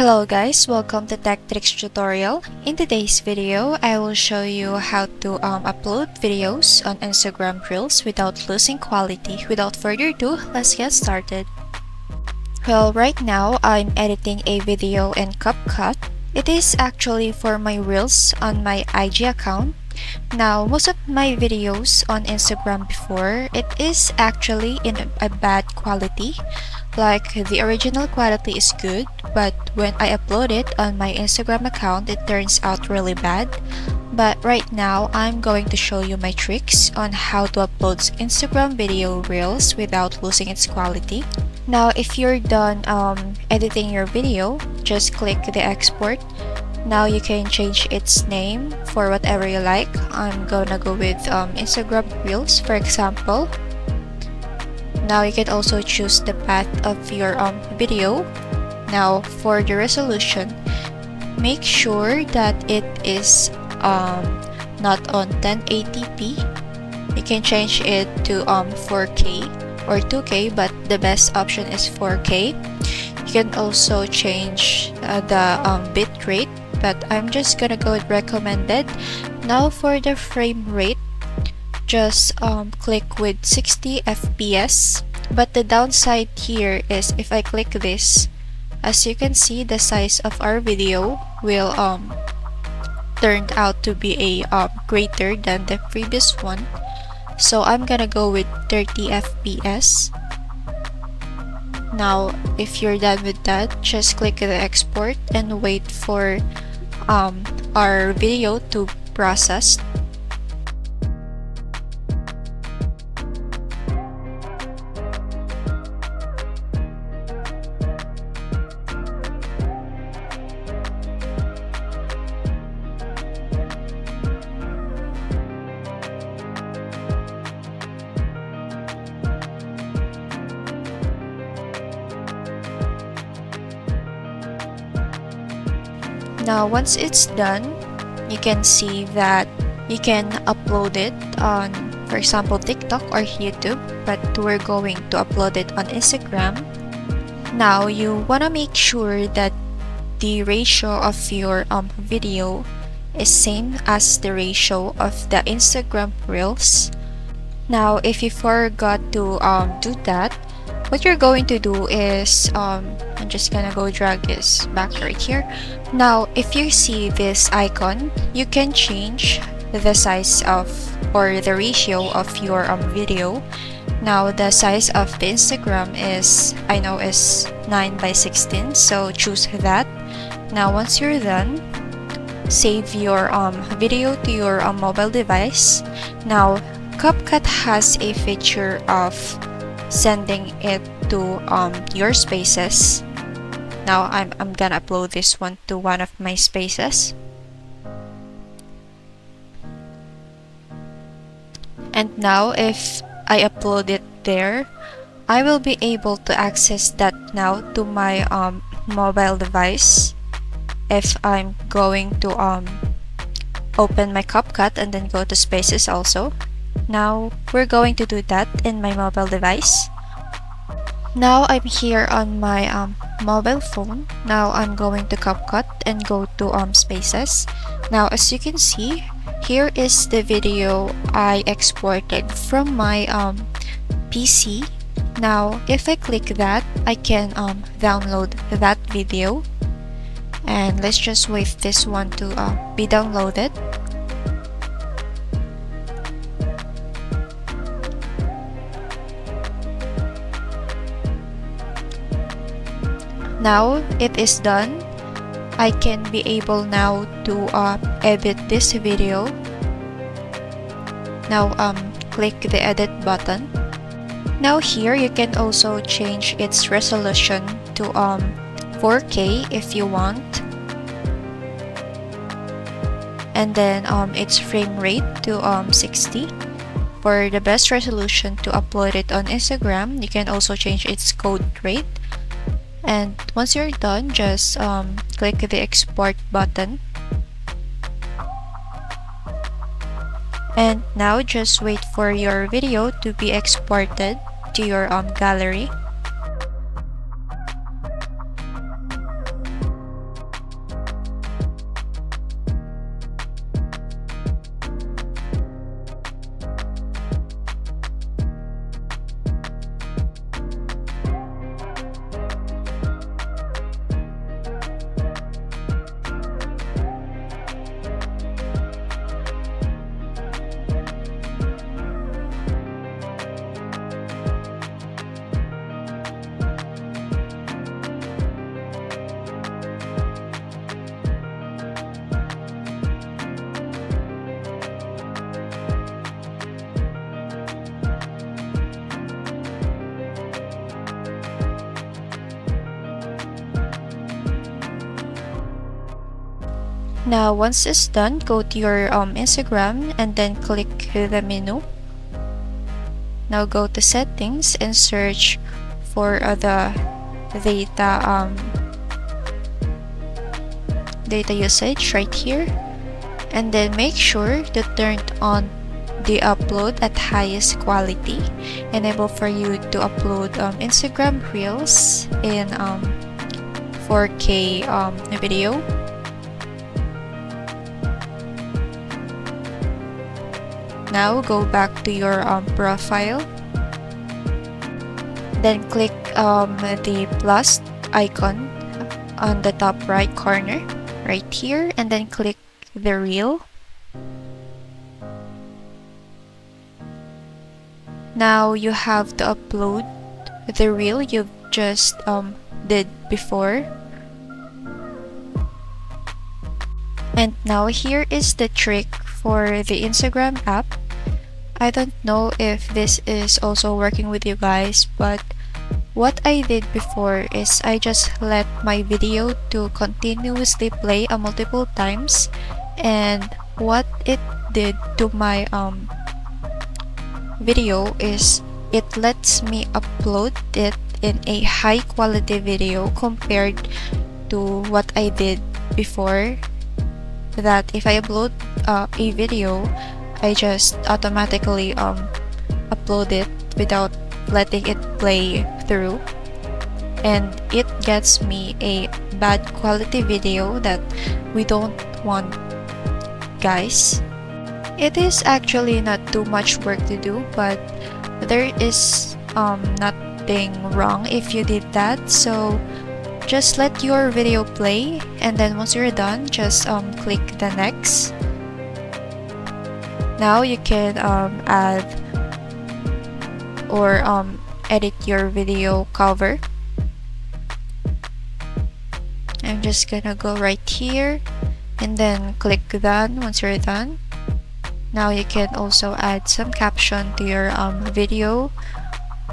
Hello guys, welcome to Tech Tricks tutorial. In today's video, I will show you how to upload videos on Instagram Reels without losing quality. Without further ado, let's get started. Well, right now, I'm editing a video in CapCut. It is actually for my Reels on my IG account. Now, most of my videos on Instagram before, it is actually in a bad quality. Like, the original quality is good, but when I upload it on my Instagram account, it turns out really bad. But right now, I'm going to show you my tricks on how to upload Instagram video Reels without losing its quality. Now, if you're done editing your video, just click the export. Now you can change its name for whatever you like. I'm gonna go with Instagram Reels, for example. Now you can also choose the path of your video. Now for the resolution, make sure that it is not on 1080p. You can change it to 4K or 2K, but the best option is 4K. You can also change the bit rate, but I'm just gonna go with recommended. Now for the frame rate, just click with 60 FPS. But the downside here is if I click this, as you can see, the size of our video will turned out to be a greater than the previous one. So I'm gonna go with 30 FPS. Now if you're done with that, just click the export and wait for our video to process. Now once it's done, you can see that you can upload it on, for example, TikTok or YouTube, but we're going to upload it on Instagram. Now you want to make sure that the ratio of your video is same as the ratio of the Instagram Reels. Now if you forgot to do that, what you're going to do is I'm just gonna go drag this back right here. Now if you see this icon, you can change the size of or the ratio of your video. Now the size of the Instagram is, I know, is 9:16, so choose that. Now once you're done, save your video to your mobile device. Now CapCut has a feature of sending it to your spaces. Now I'm gonna upload this one to one of my spaces. And now if I upload it there, I will be able to access that now to my mobile device. If I'm going to open my CapCut and then go to spaces also. Now we're going to do that in my mobile device. Now I'm here on my mobile phone. Now I'm going to CapCut and go to spaces. Now as you can see, here is the video I exported from my PC. Now if I click that, I can download that video, and let's just wait this one to be downloaded. Now it is done. I can be able now to edit this video. Now click the edit button. Now here you can also change its resolution to 4K if you want, and then its frame rate to 60. For the best resolution to upload it on Instagram, you can also change its code rate. And once you're done, just click the export button. And now just wait for your video to be exported to your gallery. Now once it's done, go to your Instagram and then click the menu. Now go to settings and search for the data usage right here, and then make sure to turn on the upload at highest quality. Enable for you to upload Instagram Reels in 4K video. Now go back to your profile, then click the plus icon on the top right corner right here, and then click the reel. Now you have to upload the reel you've just did before. And now here is the trick for the Instagram app. I don't know if this is also working with you guys, but what I did before is I just let my video to continuously play multiple times, and what it did to my video is it lets me upload it in a high quality video compared to what I did before, that if I upload a video, I just automatically upload it without letting it play through, and it gets me a bad quality video that we don't want, guys. It is actually not too much work to do, but there is nothing wrong if you did that. So just let your video play, and then once you're done, just click the next. Now you can add or edit your video cover. I'm just gonna go right here and then click done once you're done. Now you can also add some caption to your video,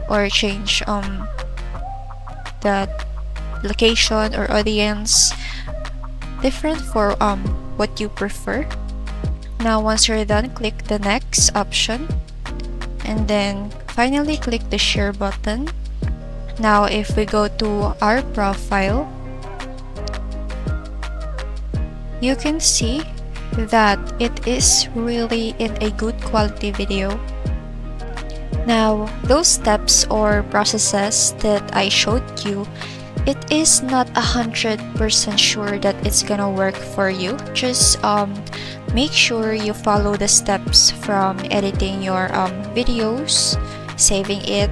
or change the location or audience, different for what you prefer. Now once you're done, click the next option, and then finally click the share button. Now if we go to our profile, you can see that it is really in a good quality video. Now those steps or processes that I showed you, it is not 100% sure that it's gonna work for you. Just make sure you follow the steps from editing your videos, saving it,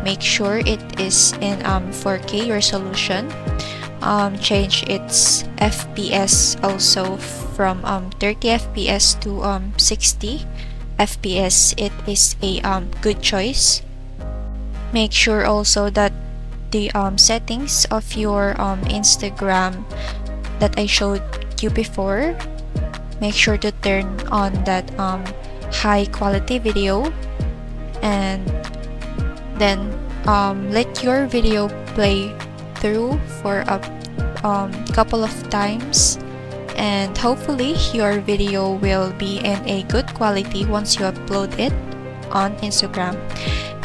make sure it is in 4K resolution, change its FPS also from 30 FPS to 60 FPS. It is a good choice. Make sure also that the settings of your Instagram that I showed you before, make sure to turn on that high quality video, and then let your video play through for a couple of times, and hopefully your video will be in a good quality once you upload it on Instagram.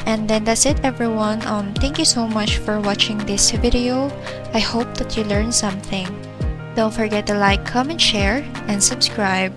And then that's it, everyone. Thank you so much for watching this video. I hope that you learned something. Don't forget to like, comment, share, and subscribe.